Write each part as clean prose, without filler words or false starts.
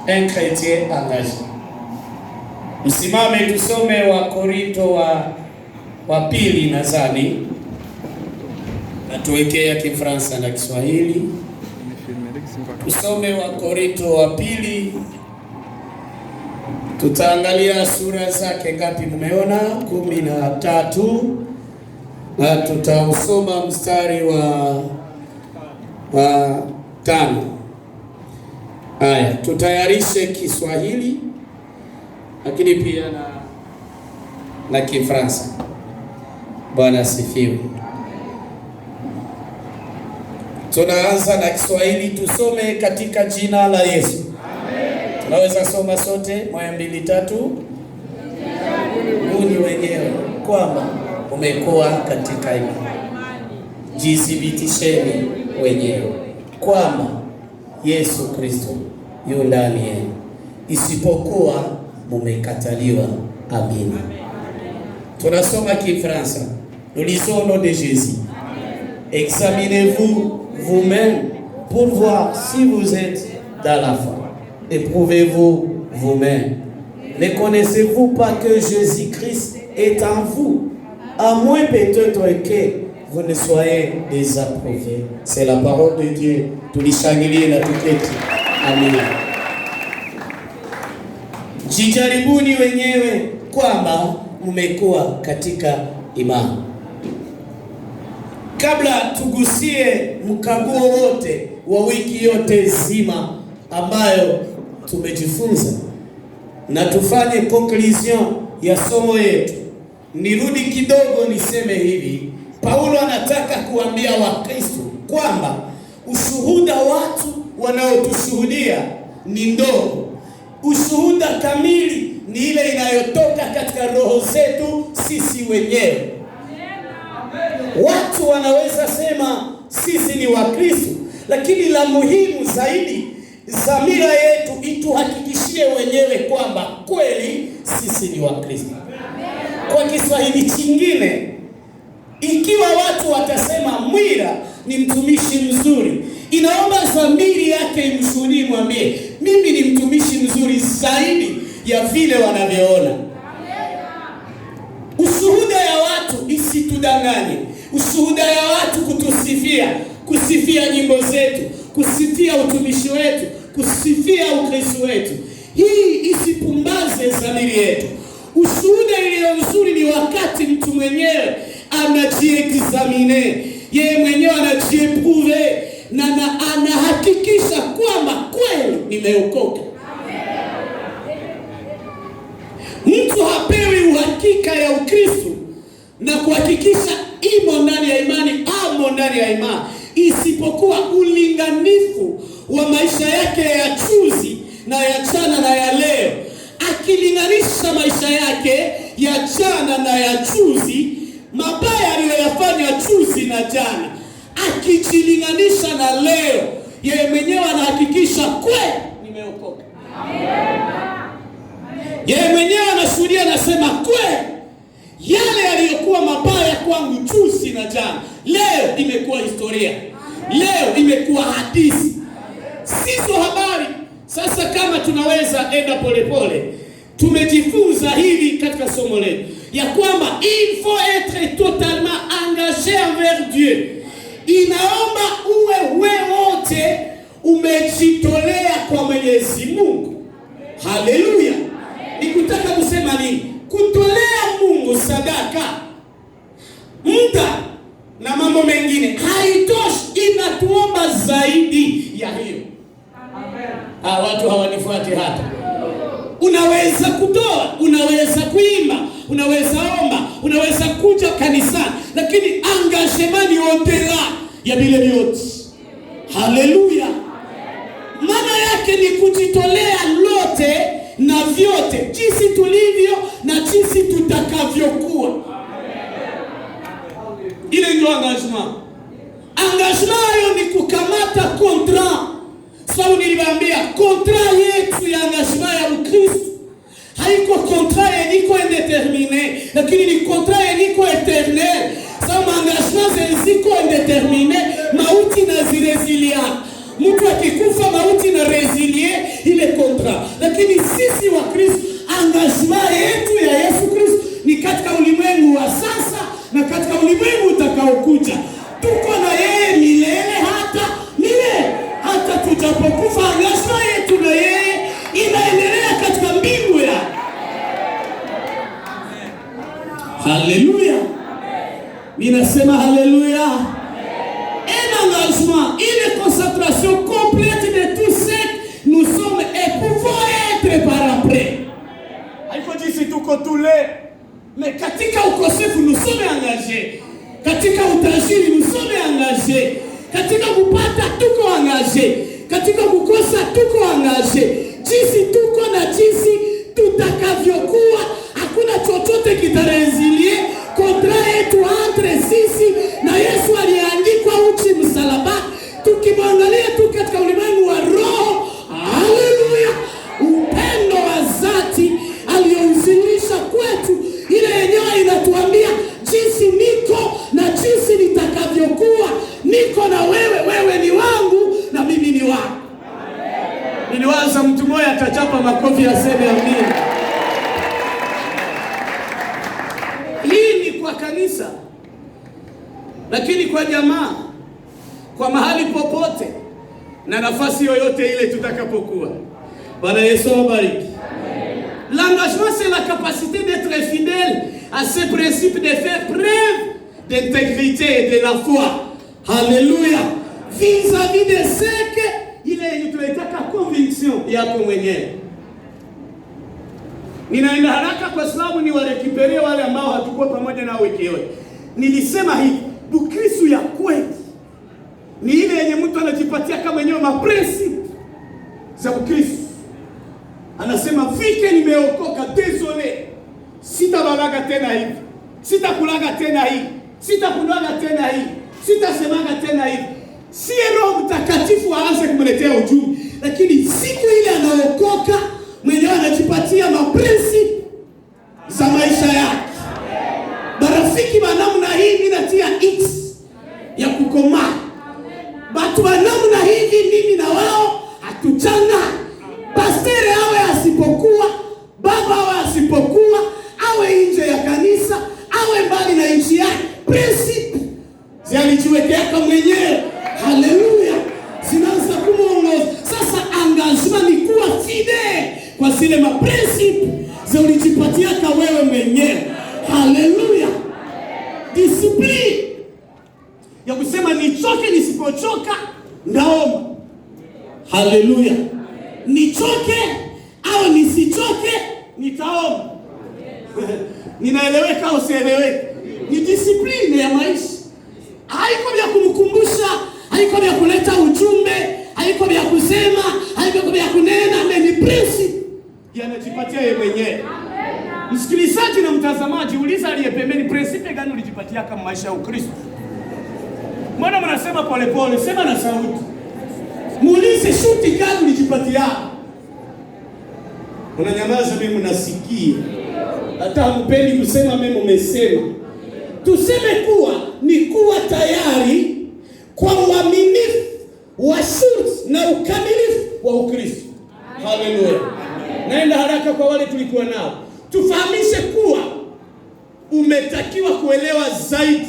un chrétien engagé. Msimame tusome wa Korinto wa pili nadhani. Natuwekea Kifaransa na Kiswahili. Tusome wa Korinto wa pili. Tutaangalia sura zake ngapi mmeona? 13. Na tutausoma mstari wa 5. Haya, tutayarishe Kiswahili lakini pia na Kifaransa. Bwana asifiwe. Tunaanza na Kiswahili, tusome katika jina la Yesu. Amen. Tunaweza soma sote, 1, 2, 3. Mungu wenyewe kwamba umekuwa katika imani. Jithibitisheni wenyewe kwamba Yesu Kristo yu ndani yenu, isipokuwa mumekataliwa. Amina. Tunasoma Kifaransa. Nous lisons au nom de Jésus. Examinez-vous vous-même pour voir si vous êtes dans la foi. Éprouvez-vous vous-même. Ne connaissez-vous pas que Jésus-Christ est en vous, à moins peut-être que vous ne soyez désapprouvés. C'est la parole de Dieu. Tulishangilie na tuketi. Amina. Jijaribuni wenyewe kwamba mmekuwa katika imani. Kabla tugusie mkaguo wote wa wiki yote zima ambayo tumejifunza na tufanye conclusion ya somo yetu, nirudi kidogo niseme hivi. Paulo anataka kuambia Wakristo kwamba ushuhuda watu wanaotushuhudia ni ndogo. Ushuhuda kamili ni ile inayotoka katika roho zetu sisi wenyewe. Watu wanaweza sema sisi ni Wakristo, lakini la muhimu zaidi, dhamira yetu ituhakikishie wenyewe kwamba kweli sisi ni Wakristo. Kwa Kiswahili kingine, ikiwa watu watasema Mwira ni mtumishi mzuri, inaomba dhamiri yake imshuhudie, mwambie mimi ni mtumishi mzuri zaidi ya vile wanavyoona. Ushuhuda ya watu isitudanganye. Ushuhuda ya watu kutusifia, kusifia nyimbo zetu, kusifia utumishi wetu, kusifia Ukristo wetu, hii isipumbaze dhamiri yetu. Ushuhuda iliyo nzuri ni wakati mtu mwenyewe anajiexamine, yeye mwenyewe anajieprouve na anahakikisha kwamba kweli nimeokoka. Mtu hapewi uhakika ya Ukristo na kuhakikisha imo ndani ya imani au ndani ya imani, isipokuwa ulinganifu wa maisha yake ya juzi na ya jana na ya leo. Akilinganisha maisha yake ya jana na ya juzi, mabaya aliyoyafanya juzi na jana, akijilinganisha na leo, yeye mwenyewe anahakikisha kweli nimeokoka. Yeye mwenyewe anashuhudia, anasema kweli yale yaliyokuwa mabaya kwangu juzi na jana, leo imekuwa historia. Leo imekuwa hadithi. Sizo habari. Sasa kama tunaweza enda polepole, tumejifunza hili katika somo letu ya kwamba il faut être totalement engagé envers Dieu. Inaomba uwe wote umejitolea kwa Mwenyezi Mungu. Haleluya. Nikutaka kusema nini? Kutolea Mungu sadaka, muda na mambo mengine haitoshi, inatuomba zaidi ya hiyo. Watu hawanifuati hata. Unaweza kutoa, unaweza kuimba, unaweza omba, unaweza kuja kanisani, lakini engagement ni au-delà ya vile vyote. Haleluya. Maana yake ni kujitolea lote na vyote, jinsi tulivyo na jinsi tutakavyokuwa. Ile ndio engagement. Engagement hiyo ni kukamata contrat. Sababu niliwaambia contrat yetu ya engagement ya Ukristo haiko contrat yeniko indeterminé, lakini ni contrat yeniko éternel. Sababu engagement ziko indeterminé, mauti na zirezilia. Mtu akikufa mauti na rezilie ile contrat. Alléluia. Minasema Alléluia. Un engagement, une concentration complète de tout ce que nous sommes et pouvons être par après. Haiko jinsi tuko tule, mais katika ukosefu nous sommes engagés. Katika utajiri nous sommes engagés. Katika kupata tuko engagés. Katika kukosa tuko engagés. Jinsi tuko na jinsi tutakavyokuwa, hakuna chochote kitarezilie kontra yetu entre sisi na Yesu aliyeandikwa uchi msalaba. Tukimwangalia tu katika ulimwengu wa roho, haleluya, upendo wa dhati aliyouzilisha kwetu, ile yenyewe inatuambia jinsi niko na jinsi nitakavyokuwa. Niko na wewe, wewe ni wangu na mimi ni wako. Niliwaza mtu mmoja atachapa makofi aseme amina. Hii ni kwa kanisa, lakini kwa jamaa, kwa mahali popote na nafasi yoyote ile tutakapokuwa. Bwana Yesu awabariki. L'engagement, c'est la capacité d'être fidèle à ce principe, de faire preuve d'intégrité et de la foi. Alléluia. Vis-à-vis de ce que il est tunaitaka conviction yako mwenyewe. Ninaenda haraka kwa sababu ni warekipere wale ambao hatukuwa pamoja na wiki yote. Nilisema hivi, Ukristo ya kweli ni ile yenye mtu anajipatia kama mwenyewe maprincipe za Ukristo. Anasema fike nimeokoka, désolé, sitabalaga tena hivi, sitakulaga tena hivi, sitakulaga tena hivi, sitasemaga tena hivi. Si Roho Mtakatifu aanze kumletea ujumbe, lakini siku ile anaokoka mwenyewe anajipatia maprincipe za maisha yake. Barafiki wa namna hii ninatia X ya kukomaa. Batu wa namna hivi mimi na wao hatuchanga. Pastere awe asipokuwa, baba awe asipokuwa, awe nje ya kanisa, awe mbali na nchi yake, principe zalijiwekea kama mwenyewe. Haleluya. Zinaanza kumuongoza. Sasa engagement ni kuwa fidèle kwa zile maprincipe zilijipatia kwa wewe mwenyewe. Haleluya. Discipline ya kusema nichoke nisipochoka ndaomba. Haleluya. Nichoke au nisichoke nitaomba. Ninaeleweka au sieleweki? Ni discipline ya maisha. Haiko vya kumkumbusha, haiko vya kuleta ujumbe, haiko vya kusema, haiko vya kunena, ni principe yanajipatia yeye mwenyewe. Msikilizaji na mtazamaji, uliza aliye pembeni, principe gani ulijipatia kama maisha ya Ukristo? Mbona mnasema pole pole? Sema na sauti. Muulize shuti gani ulijipatia? Unanyamaza, mimi mnasikia. Hata mpendi kusema, mimi mmesema. Tuseme kuwa ni kuwa tayari kwa uaminifu wa shurti na ukamilifu wa Ukristo. Haleluya. Naenda haraka kwa wale tulikuwa nao. Tufahamishe kuwa umetakiwa kuelewa zaidi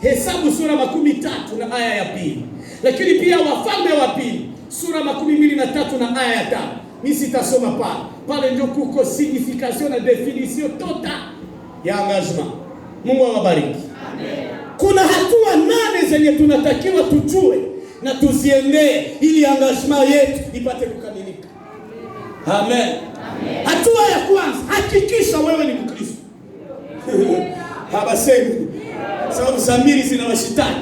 Hesabu sura 13 na aya ya 2. Lakini pia Wafalme wa pili sura 23 na aya ya 5. Mimi sitasoma pale. Pale ndio kuko signification na definition total ya engagement. Mungu awabariki. Amen. Kuna hatua 8 zenye tunatakiwa tujue na tuziendee ili engagement yetu ipate kukamilika. Amen. Amen. Hatua ya kwanza, hakikisha wewe ni Mkristo. Habasemi sababu zamiri zina washitani.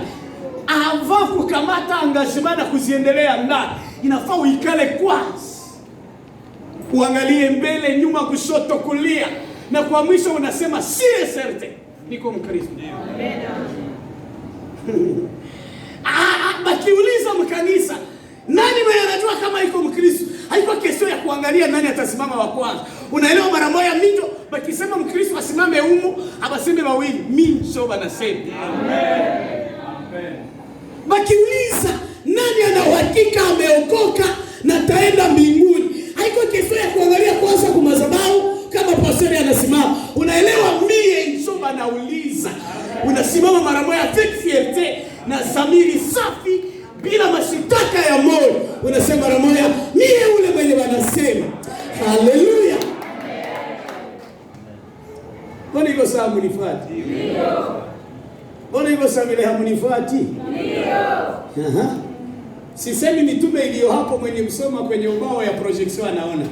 Avant kukamata engagement na kuziendelea ndani, inafaa uikale kwanza. Uangalie mbele, nyuma, kushoto, kulia, na kwa mwisho unasema sire certe niko Mkristo. Amen. Bakiuliza mkanisa, nani mwenye anajua kama iko Mkristo? Haiko kesho ya kuangalia nani atasimama wa kwanza. Unaelewa mara moja minjo, bakisema Mkristo asimame humu, abaseme wawili, minjo banasema. Amen. Amen. Bakiuliza nani ana uhakika ameokoka na taenda mbinguni? Haiko kesho ya kuangalia kwanza kwa madhabahu kama pastori anasimama. Unaelewa mie njo banauliza. Unasimama mara moja avec fierté na zamiri safi bila mashitaka ya moyo. Unasema mara moja mie ule mwenye wanasema. Haleluya. Mbona iko sawa? hamunifuati? Ndio. Mbona hivyo Samile hamunifuati? Ndio. Sisemi mitume iliyo hapo, mwenye msoma kwenye ubao ya projection anaona.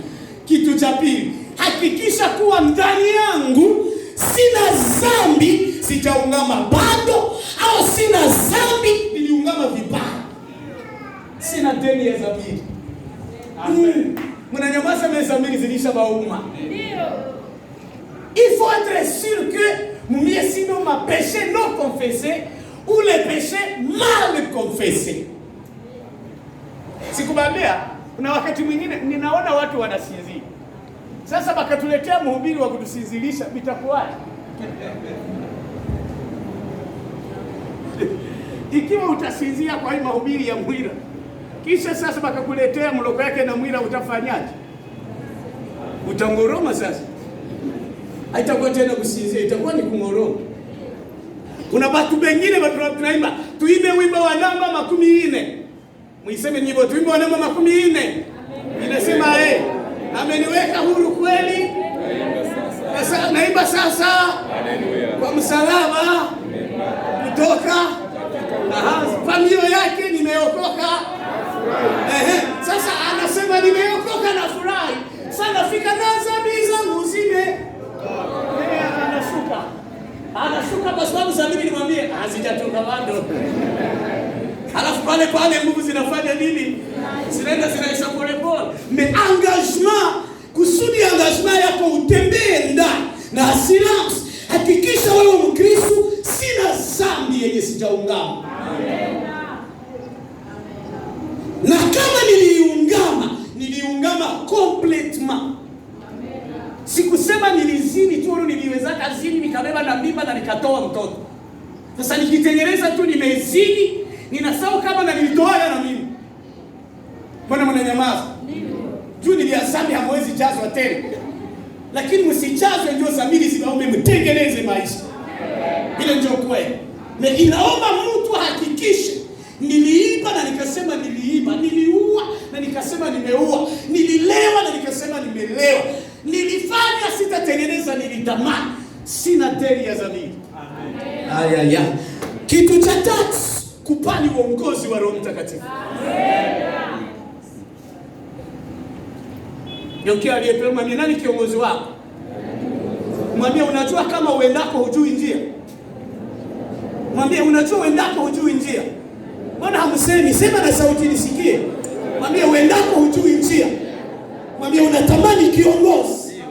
Kitu cha pili, hakikisha kuwa ndani yangu sina dhambi, sijaungama bado, au sina dhambi niliungama vibaya. Sina deni ya dhambi. Mnanyamaza meza mbili zilisha bauma. Ndio. Il faut être sûr que sinon ma péché non confessé ou les péchés mal confessés. Sikubambia, kuna wakati mwingine ninaona watu wanasinzia. Sasa bakatuletea mhubiri wa kutusinzilisha, bitakuwaje? Ikiwa utasinzia kwa hii mahubiri ya Mwira, kisha sasa bakakuletea mloko yake na Mwira, utafanyaje? Utangoroma sasa. Haitakuwa tena kusinzia, itakuwa ni kungoroma. Kuna watu wengine tunaimba, tuimbe wimbo wa namba 40. Muiseme nyimbo tuimbe wa namba 40. Inasema ameniweka huru kweli. Sasa naimba sasa. Kwa msalaba kutoka familia yake nimeokoka. Sasa anasema nimeokoka na furahi. Sasa nafika na dhambi zangu zime. Anashuka kwa sababu dhambi nimwambie hazijatoka bado. Alafu pale nguvu zinafanya nini? Zinaisha pole pole. Mais engagement, kusudi engagement yako utembee ndani na assurance. Hakikisha wewe Mkristo, sina dhambi yenye sijaungama. Amen. Na kama niliungama complètement. Sikusema nilizini tu, niliweza kazini nikabeba na mimba na nikatoa mtoto. Sasa nikitengeneza tu nimezini, ninasahau kama na nilitoa na mimi. Mbona mnanyamaza? Juu niliasami hamwezi jazwa tena. Lakini msijazwe ndio dhamiri zibaombe, mtengeneze maisha. Ile ndio kweli. Na inaomba mtu hakikishe niliiba na nikasema niliiba, niliua na nikasema nimeua, nililewa na nikasema nimelewa, nilifanya sitatengeneza, nilitamani, sina deni ya dhamiri. Amen. Kitu cha tatu, kupani uongozi wa Roho Mtakatifu. Amen. Yokia aliyepewa mwambie nani kiongozi wako? Mwambie unajua kama uendako hujui njia. Mwambie unajua uendako hujui njia. Mbona hamsemi? Sema na sauti nisikie. Mwambie uendako hujui njia. Mwambie unatamani kiongozi.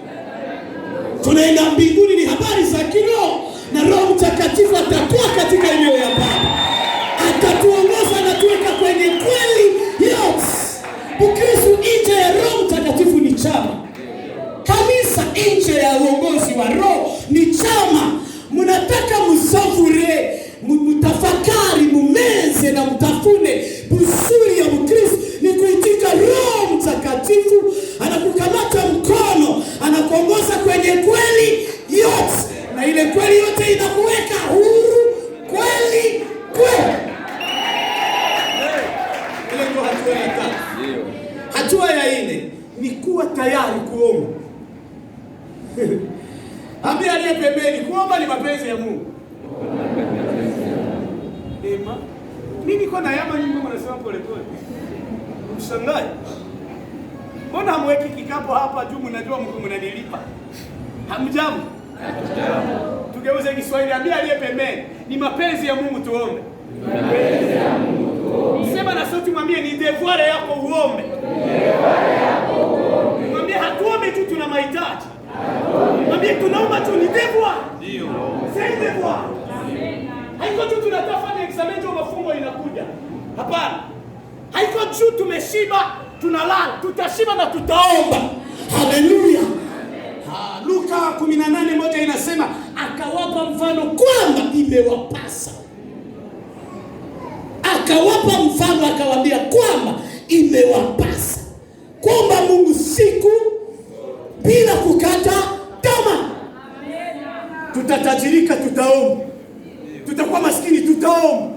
Tunaenda mbinguni, ni habari za kiroho, na Roho Mtakatifu atatua katika eneo ya Baba. Atatuongoza na tuweka kwenye kweli yote. Ukristo nje ya Roho Mtakatifu ni chama. Kanisa nje ya uongozi wa Roho ni chama. Mnataka msafure, mtafakari, mumeze na mtafune busuri ya Mkristo ni kuitika Roho Mtakatifu. Anakukamata mkono, anakuongoza kwenye kweli yote, na ile kweli yote inakuweka huru kweli. Ile ndio hatua ya tatu. Hatua ya 4 ni kuwa tayari kuomba. Ambia aliye pembeni, kuomba ni mapenzi ya Mungu. Mimi niko na yama nyingi, mnasema pole pole. Mshangae. Mbona hamweki kikapo hapa juu, mnajua mnanilipa? Hamjamu? Tugeuze Kiswahili, ambia aliye pembeni, ni mapenzi ya Mungu tuombe. Mapenzi ya Mungu tuombe. Sema na sauti, mwambie ni devoir yako uombe. Mwambie hatuombe tu tuna mahitaji. Mwambie tunaomba tu ni devoir. Ndio. C'est devoir. Haiko tu tunatafanya examen ndio mafungo inakuja. Hapana. Haiko tu tumeshiba tunalala, tutashiba na tutaomba. Haleluya. Luka 18:1 inasema akawapa mfano kwamba imewapasa. Akawapa mfano akawaambia kwamba imewapasa kwamba Mungu siku bila kukata tamaa. Tutatajirika, tutaomba. Tutakuwa maskini, tutaomba.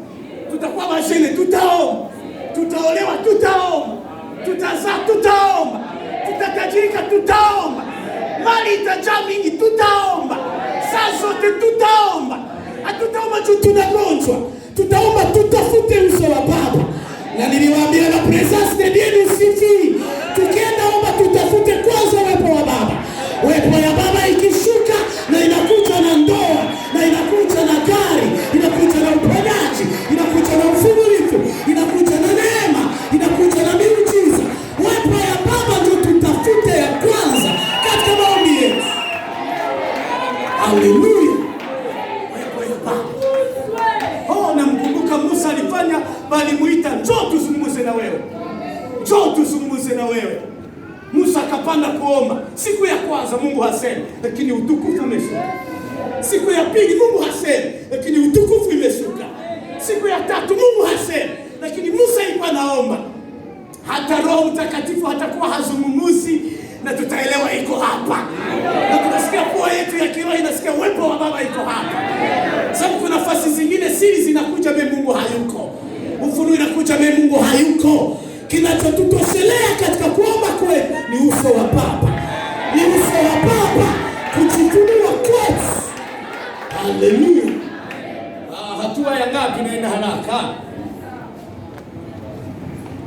Tutakuwa mashene, tutaomba. Tutaolewa, tutaomba. Tutazaa, tutaomba. Tutatajirika, tutaomba. Mali itajaa mingi, tutaomba. saa zote tutaomba. Hatutaomba tu tunagonjwa. Tutaomba tutafute uso wa Baba. Na niliwaambia la presence de Dieu nous suffit. Tukienda omba tutafute kwanza uwepo wa Baba. Uwepo ya Baba ikishuka na inakuja na ndoa, na inakuja na gari, inakuja na uponyaji, inakuja na uvumilivu, inakuja na neema, inakuja na miujiza. Uwepo ya Baba ndio tutafute ya kwanza katika maombi yetu. Haleluya. Uwepo ya Baba. Oh, namkumbuka Musa alifanya, walimuita njoo tuzungumze na wewe. Njoo tuzungumze na wewe. Musa akapanda kuomba. Siku ya kwanza Mungu hasemi, lakini utukufu umeshuka. Siku ya pili Mungu hasemi, lakini utukufu umeshuka. Siku ya tatu Mungu hasemi, lakini Musa alikuwa anaomba. Hata Roho Mtakatifu hatakuwa hazungumuzi, na tutaelewa iko hapa. Na tunasikia pua yetu ya kiroho inasikia uwepo wa Baba iko hapa. Sababu kuna nafasi zingine siri zinakuja mbele Mungu hayuko. Ufunuo inakuja mbele Mungu hayuko. Kinachotutoshelea katika kuomba kwetu ni uso wa Baba. Ni uso wa Baba kujifunua kwetu. Haleluya. Hatua ya ngapi naenda haraka?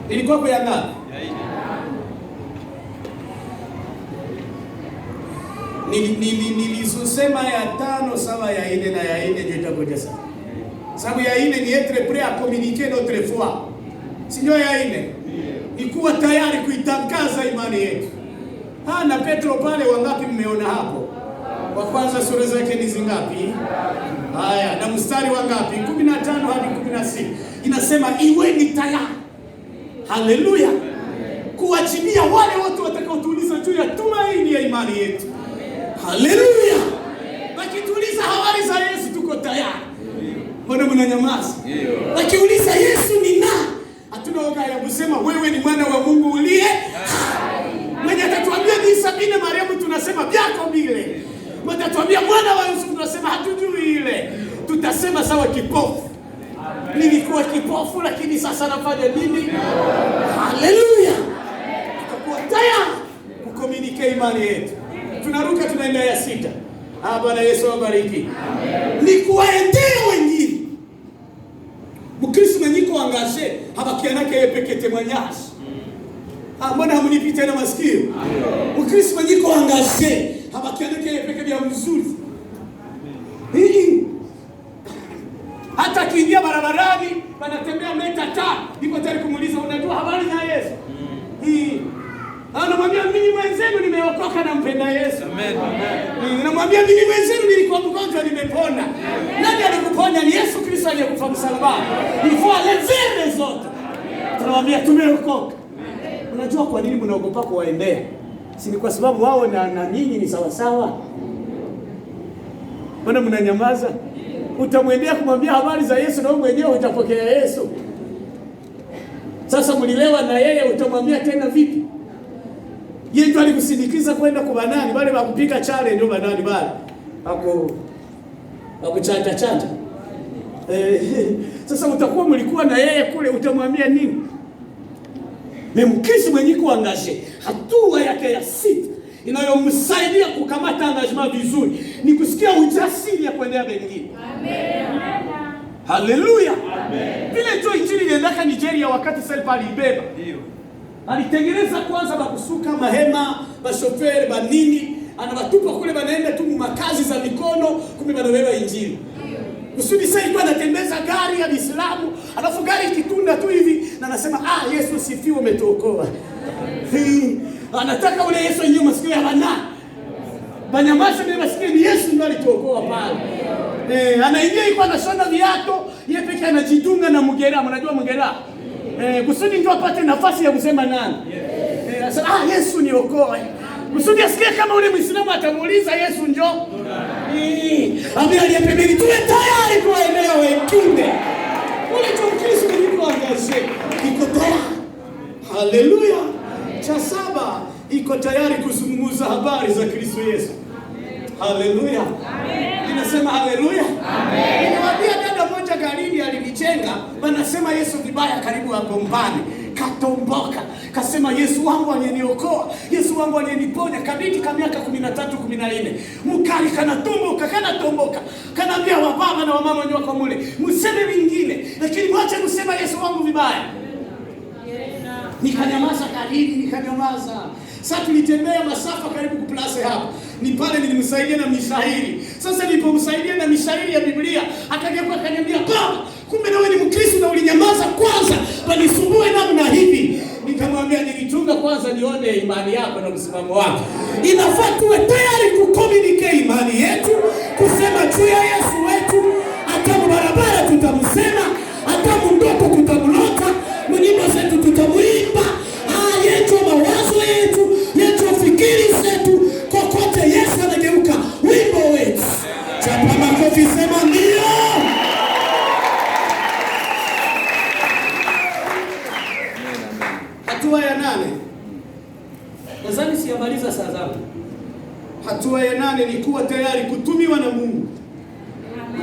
Ilikuwa kwa ya ngapi? Nilisema ya 5 sawa ya 4 na ya 4 ndio itakuja sana. Sababu ya 4 ni être prêt à communiquer notre foi. Sio ya 4. Ni kuwa tayari kuitangaza imani yetu. Na Petro pale wangapi mmeona hapo? Wa kwanza sura zake ni zingapi? Haya, na mstari wangapi? 15 hadi 16. Inasema iweni tayari. Haleluya. Kuachilia wale watu watakaotuuliza juu ya tumaini ya imani yetu. Haleluya. Wakituuliza habari za Yesu tuko tayari. Mbona mnanyamaza? Wakiuliza Yesu ni nani? Hatuna woga ya kusema wewe ni mwana wa Mungu uliye hai. Mwenye atatuambia ni Sabine Mariamu tunasema byako bile. Mwenye atatuambia mwana wa Yesu tunasema hatujui ile. Tutasema sawa kipofu. Nilikuwa kipofu lakini sasa nafanya nini? Haleluya. Tutakuwa tayari kukomunike imani yetu. Tunaruka tunaenda ya 6. Bwana Yesu awabariki. Ni kuwaendea wengine. Mkristo mwenyiko angaje habakianake yepeke témoignage. Mbona hamunipite na masikio? Mkristo mwenyiko angaje habakianake yepeke vya mzuri. Hata kiingia barabarani wanatembea meta tano, niko tayari kumuuliza unajua habari za Yesu? Anamwambia mimi mwenzenu nimeokoka na mpenda Yesu. Amen. Anamwambia mimi mwenzenu nilikuwa mgonjwa nimepona. Nani alikuponya? Ni Yesu Kristo aliyekufa msalabani. Ilikuwa lezere zote. Tunamwambia tumeokoka. Unajua kwa nini mnaogopa kuwaendea? Si ni kwa sababu wao na nyinyi ni sawa sawa? Mbona mnanyamaza? Utamwendea kumwambia habari za Yesu na wewe mwenyewe utapokea Yesu. Sasa mlilewa na yeye utamwambia tena vipi? Yeye ndo alikusindikiza kwenda kwa banani, wale wakupika chale ndio banani wale. Hapo chanja. Sasa utakuwa mlikuwa na yeye kule utamwambia nini? Mkristo mwenye kuangaje, hatua yake ya 6 inayomsaidia kukamata engagement vizuri ni kusikia ujasiri ya kuendea wengine. Amen. Haleluya. Amen. Vile tu injili iliendaka Nigeria wakati Selpa alibeba. Ndio. Alitengeneza kwanza bakusuka mahema, bashoferi, banini, anawatupa kule banaenda tu makazi za mikono, kumbe banabeba injili. Kusudi sasa ilikuwa anatembeza gari ya Uislamu, alafu gari kitunda tu hivi na anasema Yesu sifiwe umetuokoa. Anataka ule Yesu yenyewe masikio ya banani. Banyamaza ni masikio ni Yesu ndiye alituokoa pale. Anaingia iko anashona viatu, yeye pekee anajidunga na mgera, mnajua mgera? Kusudi ndio apate nafasi ya kusema nani. Sasa Yesu niokoa. Kusudi asikie kama ule Muislamu atamuuliza Yesu njoo. Ambia aliyepembeni tuwe tayari kuwaendea wengine. Ule Kristo yuko angaje. Iko tayari. Haleluya. Cha 7 iko tayari kuzungumza habari za Kristo Yesu. Haleluya. Amen. Inasema haleluya. Amen. Niwaambia dada moja garini alinichenga, wanasema Yesu vibaya karibu agombane. Katomboka. Kasema Yesu wangu aliyeniokoa. Yesu Yesu wangu aliyeniponya kabiti ka miaka 13 14. Mkali kanatomboka. Kanaambia wa baba na wa mama wenyewe kwa mule. Mseme vingine, lakini mwache kusema Yesu wangu vibaya. Nikanyamaza karibu, nikanyamaza. Sasa tulitembea masafa karibu kuplase hapa. Ni pale nilimsaidia na mishairi. Sasa nilipomsaidia na mishairi ya Biblia, akageuka akaniambia, "Baba, kumbe nawe ni Mkristo na ulinyamaza kwanza, banisumbue namna hivi." Nikamwambia nilitunga kwanza nione imani yako na msimamo wako. Inafaa tuwe tayari kucommunicate imani yetu, kusema juu ya Yesu wetu. Hata barabara tutamsema, hata mndoto tutamlota, nyimbo zetu tutamuimba, yetu mawazo yetu, fikiri zetu, kokote Yesu anageuka wimbo wetu. Chapa makofi, sema ndio. Hatua ya 8. Nadhani siyamaliza saa zangu. Hatua ya 8 ni kuwa tayari kutumiwa na Mungu.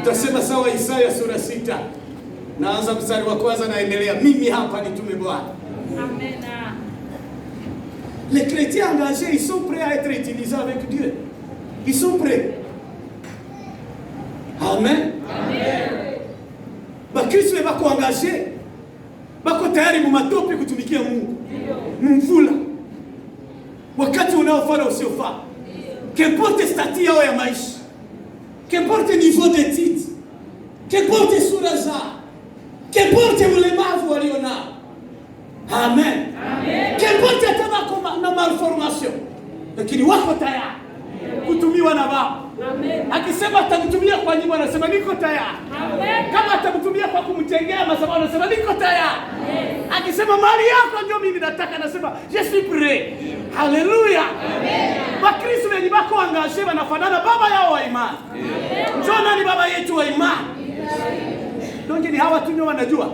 Utasema sawa Isaya sura 6. Naanza mstari wa kwanza naendelea. Mimi hapa nitume Bwana. Amen. Les chrétiens engagés, ils sont prêts à être utilisés avec Dieu. Ils sont prêts. Amen. Amen. Bakristo bako engagé. Bako tayari mumatope kutumikia Mungu. Mvula. Wakati unaofanya usiofaa. Qu'importe statut yao ya maisha. Qu'importe niveau d'études. Qu'importe sura zao. Qu'importe ulemavu walionao. Amen. Amen. Qu'importe na malformation. Lakini wako tayari kutumiwa na Baba. Amen. Akisema atamtumia kwa nyimbo anasema niko tayari. Amen. Kama atamtumia kwa kumjengea madhabahu anasema niko tayari. Amen. Akisema mali yako ndio mimi nataka anasema je suis prêt. Haleluya. Amen. Wakristo wenye bako angaje wanafanana baba yao wa imani. Amen. Njoo nani baba yetu wa imani? Ndio ni hawa tu ndio wanajua.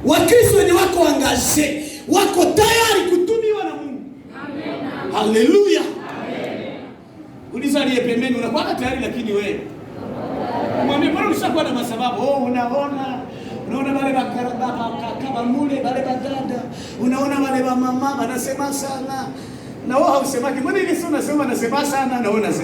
Wakristo wenye wako angaje, wako tayari kutumiwa na Mungu. Amen. Haleluya. Amen. Uliza aliye pembeni unakuwa tayari lakini wewe. Mwambie bora ushakuwa na masababu. Unaona wale bakaraba kama mule wale badada. Unaona wale mama wanasema sana. Na wao hausemaki. Mbona ile sio unasema nasema sana na wewe unasema